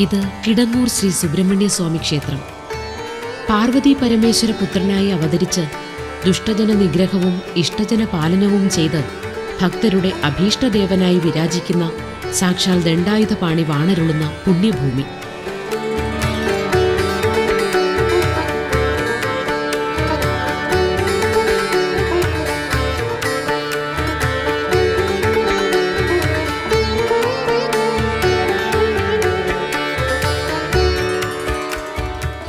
ഇത് കിടങ്ങൂർ ശ്രീ സുബ്രഹ്മണ്യ സ്വാമി ക്ഷേത്രം. പാർവതി പരമേശ്വര പുത്രനായി അവതരിച്ച് ദുഷ്ടജന നിഗ്രഹവും ഇഷ്ടജന പാലനവും ചെയ്ത് ഭക്തരുടെ അഭീഷ്ടദേവനായി വിരാജിക്കുന്ന സാക്ഷാൽ ദണ്ഡായുധപാണി വാണരുളുന്ന പുണ്യഭൂമി.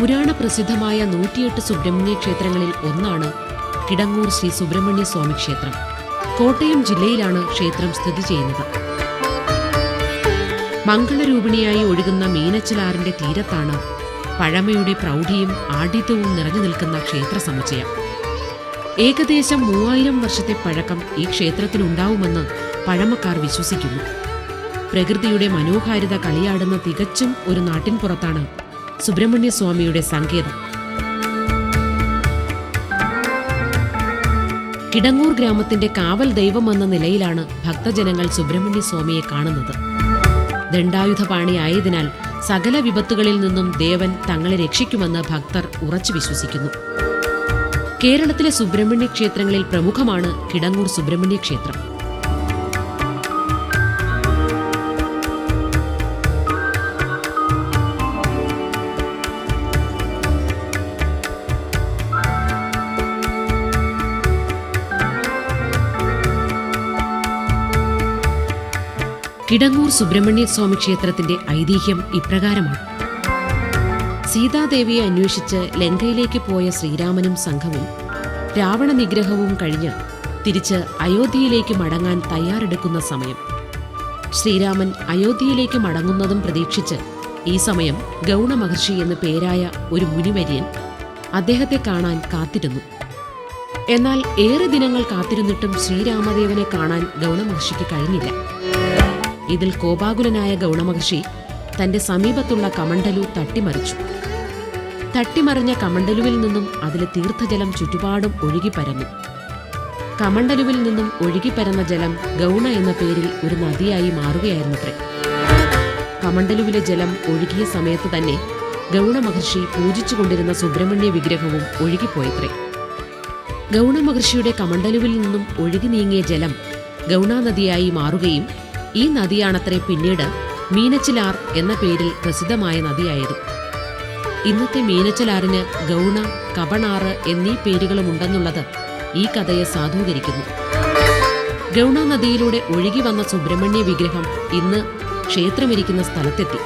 പുരാണ പ്രസിദ്ധമായ 108 സുബ്രഹ്മണ്യ ക്ഷേത്രങ്ങളിൽ ഒന്നാണ് കിടങ്ങൂർ ശ്രീ സുബ്രഹ്മണ്യ സ്വാമി ക്ഷേത്രം. കോട്ടയം ജില്ലയിലാണ് ക്ഷേത്രം സ്ഥിതി ചെയ്യുന്നത്. മംഗളരൂപിണിയായി ഒഴുകുന്ന മീനച്ചിലാറിന്റെ തീരത്താണ് പഴമയുടെ പ്രൗഢിയും ആഢ്യത്വവും നിറഞ്ഞു നിൽക്കുന്ന ക്ഷേത്ര സമുച്ചയം. ഏകദേശം 3000 വർഷത്തെ പഴക്കം ഈ ക്ഷേത്രത്തിനുണ്ടാവുമെന്ന് പഴമക്കാർ വിശ്വസിക്കുന്നു. പ്രകൃതിയുടെ മനോഹാരിത കളിയാടുന്ന തികച്ചും ഒരു നാട്ടിൻപുറത്താണ് സുബ്രഹ്മണ്യ സ്വാമിയുടെ സങ്കേതം. കിടങ്ങൂർ ഗ്രാമത്തിന്റെ കാവൽ ദൈവമെന്ന നിലയിലാണ് ഭക്തജനങ്ങൾ സുബ്രഹ്മണ്യ സ്വാമിയെ കാണുന്നത്. ദണ്ഡായുധപാണി ആയതിനാൽ സകല വിപത്തുകളിൽ നിന്നും ദേവൻ തങ്ങളെ രക്ഷിക്കുമെന്ന് ഭക്തർ ഉറച്ചു വിശ്വസിക്കുന്നു. കേരളത്തിലെ സുബ്രഹ്മണ്യ ക്ഷേത്രങ്ങളിൽ പ്രമുഖമാണ് കിടങ്ങൂർ സുബ്രഹ്മണ്യ ക്ഷേത്രം. കിടങ്ങൂർ സുബ്രഹ്മണ്യ സ്വാമി ക്ഷേത്രത്തിന്റെ ഐതിഹ്യം ഇപ്രകാരമാണ്. സീതാദേവിയെ അന്വേഷിച്ച് ലങ്കയിലേക്ക് പോയ ശ്രീരാമനും സംഘവും രാവണ നിഗ്രഹവും കഴിഞ്ഞ് തിരിച്ച് അയോധ്യയിലേക്ക് മടങ്ങാൻ തയ്യാറെടുക്കുന്ന സമയം. ശ്രീരാമൻ അയോധ്യയിലേക്ക് മടങ്ങുന്നതും പ്രതീക്ഷിച്ച് ഈ സമയം ഗൗണ മഹർഷി എന്നു പേരായ ഒരു മുനിവര്യൻ അദ്ദേഹത്തെ കാണാൻ കാത്തിരുന്നു. എന്നാൽ ഏറെ ദിനങ്ങൾ കാത്തിരുന്നിട്ടും ശ്രീരാമദേവനെ കാണാൻ ഗൗണമഹർഷിക്ക് കഴിഞ്ഞില്ല. ഇതിൽ കോപാകുലനായ ഗൗണമഹർഷി തന്റെ സമീപത്തുള്ള കമണ്ഡലു തട്ടിമറിച്ചു. തട്ടിമറിഞ്ഞ കമണ്ഡലുവിൽ നിന്നും അതിലെ തീർത്ഥജലം ചുറ്റുപാടും ഒഴുകിപ്പരന്നു. കമണ്ഡലുവിൽ നിന്നും ഒഴുകിപ്പരന്ന ജലം ഗൗണ എന്ന പേരിൽ ഒരു നദിയായി മാറുകയായിരുന്നത്രേ. കമണ്ഡലുവിലെ ജലം ഒഴുകിയ സമയത്ത് തന്നെ ഗൗണമഹർഷി പൂജിച്ചുകൊണ്ടിരുന്ന സുബ്രഹ്മണ്യ വിഗ്രഹവും ഒഴുകിപ്പോയത്രേ. ഗൗണമഹർഷിയുടെ കമണ്ഡലുവിൽ നിന്നും ഒഴുകി നീങ്ങിയ ജലം ഗൗണാനദിയായി മാറുകയും ഈ നദിയാണത്രേ പിന്നീട് മീനച്ചിലാർ എന്ന പേരിൽ പ്രസിദ്ധമായ നദിയായത്. ഇന്നത്തെ മീനച്ചിലാറിന് ഗൗണ, കബണാറ് എന്നീ പേരുകളുമുണ്ടെന്നുള്ളത് ഈ കഥയെ സാധൂകരിക്കുന്നു. ഗൗണ നദിയിലൂടെ ഒഴുകി വന്ന സുബ്രഹ്മണ്യ വിഗ്രഹം ഇന്ന് ക്ഷേത്രമിരിക്കുന്ന സ്ഥലത്തെത്തി.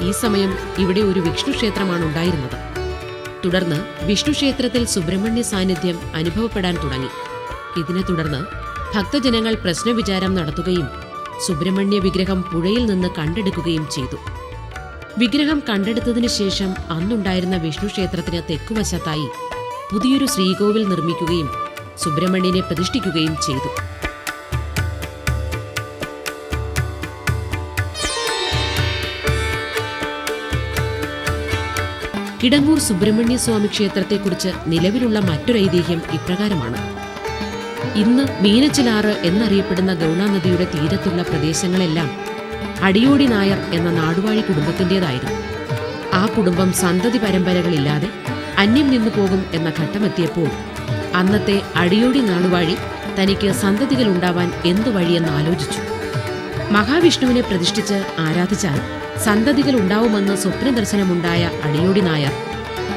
ഈ സമയം ഇവിടെ ഒരു വിഷ്ണു ക്ഷേത്രമാണ് ഉണ്ടായിരുന്നത്. തുടർന്ന് വിഷ്ണു ക്ഷേത്രത്തിൽ സുബ്രഹ്മണ്യ സാന്നിധ്യം അനുഭവപ്പെടാൻ തുടങ്ങി. ഇതിനെ തുടർന്ന് ഭക്തജനങ്ങൾ പ്രശ്നവിചാരം നടത്തുകയും സുബ്രഹ്മണ്യ വിഗ്രഹം പുഴയിൽ നിന്ന് കണ്ടെടുക്കുകയും ചെയ്തു. വിഗ്രഹം കണ്ടെടുത്തതിനു ശേഷം അന്നുണ്ടായിരുന്ന വിഷ്ണു ക്ഷേത്രത്തിന് തെക്കുവശത്തായി പുതിയൊരു ശ്രീകോവിൽ നിർമ്മിക്കുകയും സുബ്രഹ്മണ്യനെ പ്രതിഷ്ഠിക്കുകയും ചെയ്തു. കിടങ്ങൂർ സുബ്രഹ്മണ്യ സ്വാമി ക്ഷേത്രത്തെക്കുറിച്ച് നിലവിലുള്ള മറ്റൊരു ഐതിഹ്യം ഇപ്രകാരമാണ്. ഇന്ന് മീനച്ചിലാറ് എന്നറിയപ്പെടുന്ന ഗൗണാനദിയുടെ തീരത്തുള്ള പ്രദേശങ്ങളെല്ലാം അടിയോടി നായർ എന്ന നാടുവാഴി കുടുംബത്തിൻ്റെതായിരുന്നു. ആ കുടുംബം സന്തതി പരമ്പരകളില്ലാതെ അന്യം നിന്നു പോകും എന്ന ഘട്ടമെത്തിയപ്പോൾ അന്നത്തെ അടിയോടി നാടുവാഴി തനിക്ക് സന്തതികളുണ്ടാവാൻ എന്തു വഴിയെന്ന് ആലോചിച്ചു. മഹാവിഷ്ണുവിനെ പ്രതിഷ്ഠിച്ച് ആരാധിച്ചാൽ സന്തതികൾ ഉണ്ടാവുമെന്ന് സ്വപ്നദർശനമുണ്ടായ അടിയോടി നായർ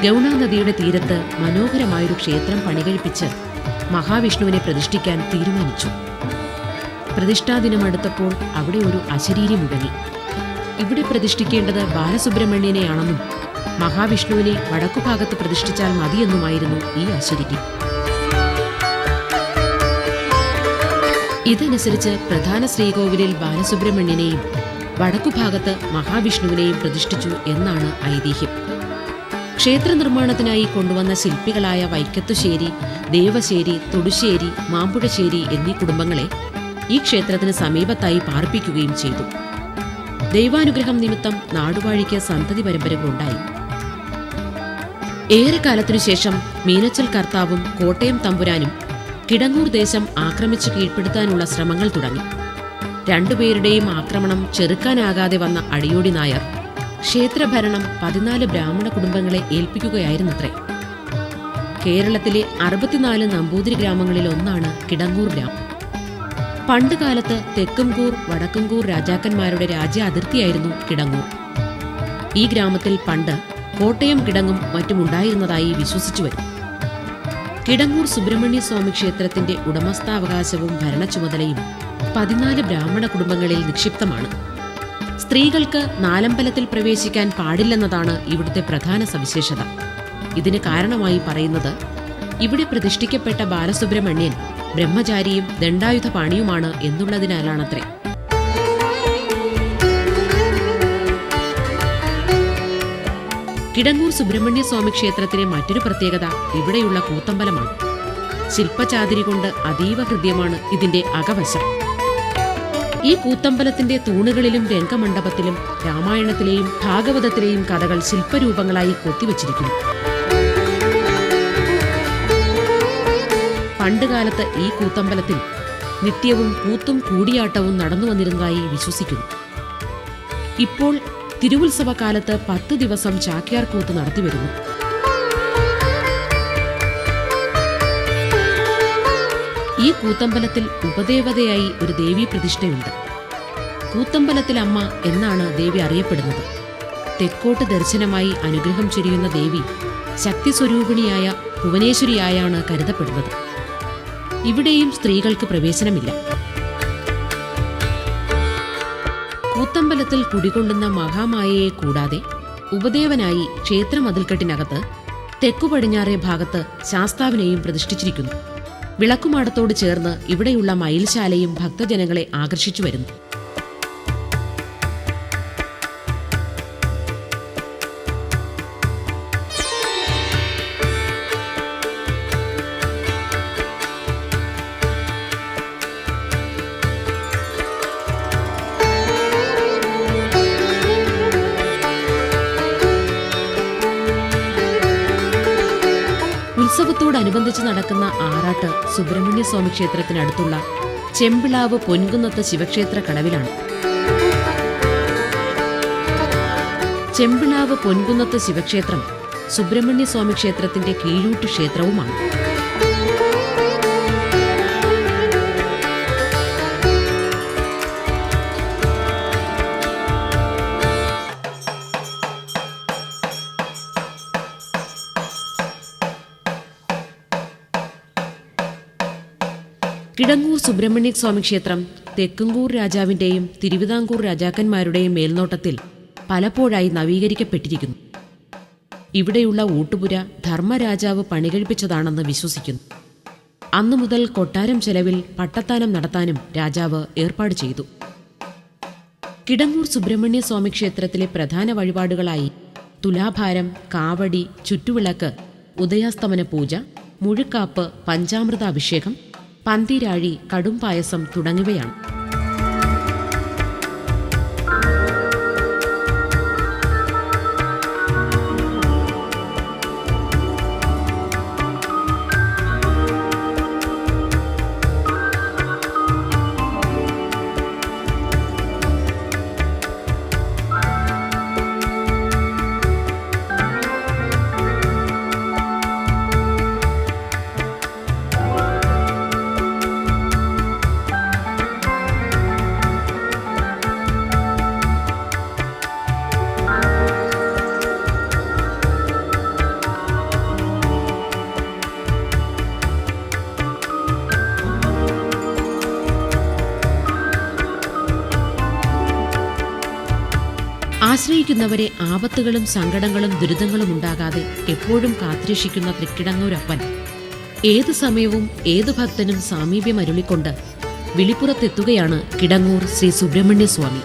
ഗൗണാനദിയുടെ തീരത്ത് മനോഹരമായൊരു ക്ഷേത്രം പണികഴിപ്പിച്ച് മഹാവിഷ്ണുവിനെ പ്രതിഷ്ഠിക്കാൻ തീരുമാനിച്ചു. പ്രതിഷ്ഠാദിനം അടുത്തപ്പോൾ അവിടെ ഒരു അശരീരി മുഴങ്ങി. ഇവിടെ പ്രതിഷ്ഠിക്കേണ്ടത് ബാലസുബ്രഹ്മണ്യനെയാണെന്നും മഹാവിഷ്ണുവിനെ വടക്കുഭാഗത്ത് പ്രതിഷ്ഠിച്ചാൽ മതിയെന്നുമായിരുന്നു ഈ അശരീരി. ഇതനുസരിച്ച് പ്രധാന ശ്രീകോവിലിൽ ബാലസുബ്രഹ്മണ്യനെയും വടക്കുഭാഗത്ത് മഹാവിഷ്ണുവിനെയും പ്രതിഷ്ഠിച്ചു എന്നാണ് ഐതിഹ്യം. ക്ഷേത്ര നിർമ്മാണത്തിനായി കൊണ്ടുവന്ന ശില്പികളായ വൈക്കത്തുശ്ശേരി, ദേവശ്ശേരി, തൊടുശ്ശേരി, മാമ്പുഴശ്ശേരി എന്നീ കുടുംബങ്ങളെ ഈ ക്ഷേത്രത്തിന് സമീപത്തായി പാർപ്പിക്കുകയും ചെയ്തു. ദൈവാനുഗ്രഹം നിമിത്തം നാടുവാഴിക്ക് സന്തതി പരമ്പരകളുണ്ടായി. ഏറെക്കാലത്തിനു ശേഷം മീനച്ചൽ കർത്താവും കോട്ടയം തമ്പുരാനും കിടങ്ങൂർ ദേശം ആക്രമിച്ചു കീഴ്പ്പെടുത്താനുള്ള ശ്രമങ്ങൾ തുടങ്ങി. രണ്ടുപേരുടെയും ആക്രമണം ചെറുക്കാനാകാതെ വന്ന അടിയോടി നായർ ക്ഷേത്രഭരണം 14 ബ്രാഹ്മണ കുടുംബങ്ങളെ ഏൽപ്പിക്കുകയായിരുന്നത്രേ. കേരളത്തിലെ 64 നമ്പൂതിരി ഗ്രാമങ്ങളിൽ ഒന്നാണ് കിടങ്ങൂർ ഗ്രാമം. പണ്ടുകാലത്ത് തെക്കുംകൂർ വടക്കുംകൂർ രാജാക്കന്മാരുടെ രാജ്യ അതിർത്തിയായിരുന്നു കിടങ്ങൂർ. ഈ ഗ്രാമത്തിൽ പണ്ട് കോട്ടയം കിടങ്ങും മറ്റുമുണ്ടായിരുന്നതായി വിശ്വസിച്ചു വരും. കിടങ്ങൂർ സുബ്രഹ്മണ്യ സ്വാമി ക്ഷേത്രത്തിന്റെ ഉടമസ്ഥാവകാശവും ഭരണച്ചുമതലയും 14 ബ്രാഹ്മണ കുടുംബങ്ങളിൽ നിക്ഷിപ്തമാണ്. സ്ത്രീകൾക്ക് നാലമ്പലത്തിൽ പ്രവേശിക്കാൻ പാടില്ലെന്നതാണ് ഇവിടുത്തെ പ്രധാന സവിശേഷത. ഇതിന് കാരണമായി പറയുന്നത് ഇവിടെ പ്രതിഷ്ഠിക്കപ്പെട്ട ബാലസുബ്രഹ്മണ്യൻ ബ്രഹ്മചാരിയും ദണ്ഡായുധപാണിയുമാണ് എന്നുള്ളതിനാലാണത്രേ. കിടങ്ങൂർ സുബ്രഹ്മണ്യ സ്വാമി ക്ഷേത്രത്തിലെ മറ്റൊരു പ്രത്യേകത ഇവിടെയുള്ള കൂത്തമ്പലമാണ്. ശില്പചാതുരി കൊണ്ട് അതീവ ഹൃദ്യമാണ് ഇതിന്റെ അകവശം. ഈ കൂത്തമ്പലത്തിന്റെ തൂണുകളിലും രംഗമണ്ഡപത്തിലും രാമായണത്തിലെയും ഭാഗവതത്തിലെയും കഥകൾ ശില്പരൂപങ്ങളായി കൊത്തിവച്ചിരിക്കുന്നു. പണ്ടുകാലത്ത് ഈ കൂത്തമ്പലത്തിൽ നിത്യവും കൂത്തും കൂടിയാട്ടവും നടന്നു വന്നിരുന്നതായി വിശ്വസിക്കുന്നു. ഇപ്പോൾ തിരുവുത്സവ കാലത്ത് 10 ദിവസം ചാക്യാർ കൂത്ത് നടത്തിവരുന്നു. ഈ കൂത്തമ്പലത്തിൽ ഉപദേവതയായി ഒരു ദേവീ പ്രതിഷ്ഠയുണ്ട്. കൂത്തമ്പലത്തിൽ അമ്മ എന്നാണ് ദേവി അറിയപ്പെടുന്നത്. തെക്കോട്ട് ദർശനമായി അനുഗ്രഹം ചൊരിയുന്ന ദേവി ശക്തിസ്വരൂപിണിയായ ഭുവനേശ്വരിയായാണ് കരുതപ്പെടുന്നത്. ഇവിടെയും സ്ത്രീകൾക്ക് പ്രവേശനമില്ല. കൂത്തമ്പലത്തിൽ കുടികൊള്ളുന്ന മഹാമായയെ കൂടാതെ ഉപദേവനായി ക്ഷേത്രമതിൽക്കെട്ടിനകത്ത് തെക്കുപടിഞ്ഞാറേ ഭാഗത്ത് ശാസ്താവിനെയും പ്രതിഷ്ഠിച്ചിരിക്കുന്നു. വിളക്കുമാടത്തോട് ചേർന്ന് ഇവിടെയുള്ള മയിൽശാലയും ഭക്തജനങ്ങളെ ആകർഷിച്ചു വരുന്നു. ഉത്സവത്തോടനുബന്ധിച്ച് നടക്കുന്ന ആറാട്ട് സുബ്രഹ്മണ്യ സ്വാമി ക്ഷേത്രത്തിനടുത്തുള്ള ചെമ്പിളാവ് പൊൻകുന്നത്ത് ശിവക്ഷേത്ര കടവിലാണ്. ചെമ്പിളാവ് പൊൻകുന്നത്ത് ശിവക്ഷേത്രം സുബ്രഹ്മണ്യ സ്വാമി ക്ഷേത്രത്തിന്റെ കീഴൂട്ട് ക്ഷേത്രവുമാണ്. കിടങ്ങൂർ സുബ്രഹ്മണ്യ സ്വാമി ക്ഷേത്രം തെക്കുംകൂർ രാജാവിന്റെയും തിരുവിതാംകൂർ രാജാക്കന്മാരുടെയും മേൽനോട്ടത്തിൽ പലപ്പോഴായി നവീകരിക്കപ്പെട്ടിരിക്കുന്നു. ഇവിടെയുള്ള ഊട്ടുപുര ധർമ്മരാജാവ് പണികഴിപ്പിച്ചതാണെന്ന് വിശ്വസിക്കുന്നു. അന്നു മുതൽ കൊട്ടാരം ചെലവിൽ പട്ടത്താനം നടത്താനും രാജാവ് ഏർപ്പാട് ചെയ്തു. കിടങ്ങൂർ സുബ്രഹ്മണ്യ സ്വാമി ക്ഷേത്രത്തിലെ പ്രധാന വഴിപാടുകളായി തുലാഭാരം, കാവടി, ചുറ്റുവിളക്ക്, ഉദയാസ്തമന പൂജ, മുഴുക്കാപ്പ്, പഞ്ചാമൃതാഭിഷേകം, പന്തിരാഴി, കടും പായസം തുടങ്ങിയവയാണ്. ആശ്രയിക്കുന്നവരെ ആപത്തുകളും സങ്കടങ്ങളും ദുരിതങ്ങളും ഉണ്ടാകാതെ എപ്പോഴും കാത്തുരക്ഷിക്കുന്ന തൃക്കിടങ്ങൂരപ്പൻ ഏതു സമയവും ഏതു ഭക്തനും സാമീപ്യമരുളിക്കൊണ്ട് വിളിപ്പുറത്തെത്തുകയാണ് കിടങ്ങൂർ ശ്രീ സുബ്രഹ്മണ്യ സ്വാമി.